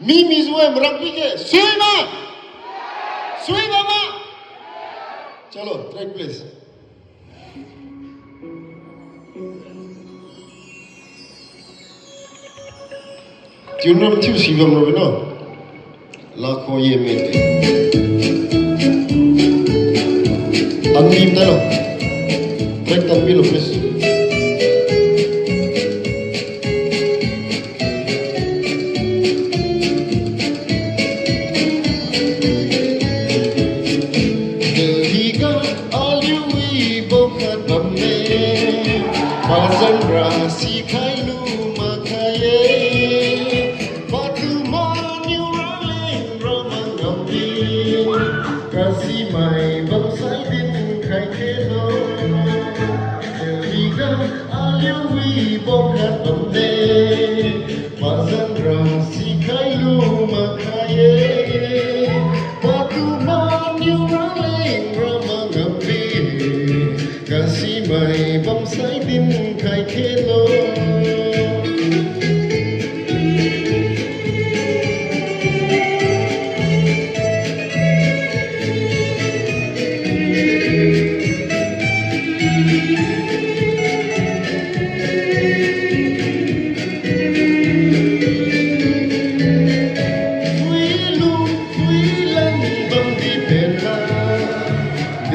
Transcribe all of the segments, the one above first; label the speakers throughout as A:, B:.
A: Mimi जुए मरक्बी के सुईमा मामा चलो ट्रैक प्लीज ट्यूनर में थी सीबम रोबे ना लाखों ये मेटे अंदीम ना लो ट्रैक तंबी लो please Bazan rasi kailu makaye Batu manu raling ramang ambi Kasi mai bangsai din kai keno Higa aliwi bokat bamde Bazan rasi kailu makaye Batu manu raling ramang ambi Kasi mai bangsai din kai keno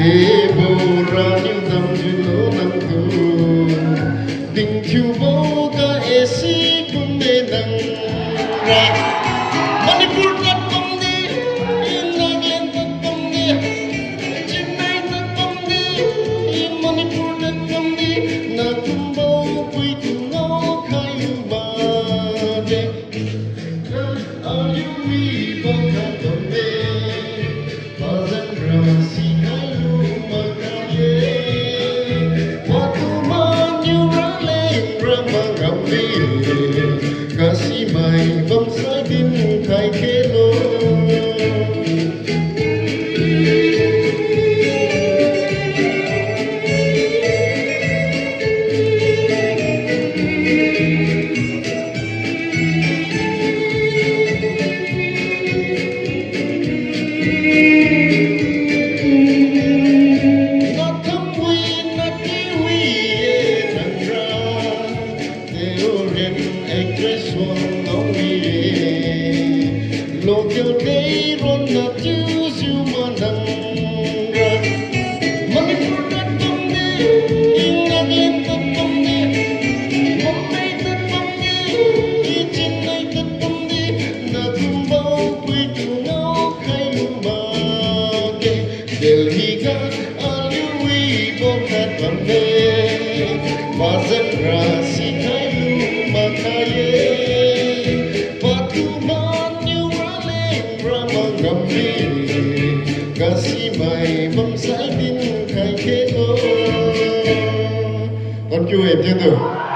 A: Deborani nam juno nam kun ding chu boga esi kunne nang ra Manipur nat kom ni Nagaland nat kom ni Chennai nat kom ni Manipur nat kom ni na tumbo pui tu no khai ba de ayu wi boga tombe bazan rasi Kasi may bangsay din kay kelo Local day run na choose you manang ra Manipur na tumni Nagaland na tumni Mumbai na tumni Chennai na tumni na tumbaw pui tuno kay lumake Delhi ka aliwi bokat bambe Bazan rasi kay lumakaye Kasi may bangsay din kay kelo Con chú em chưa tưởng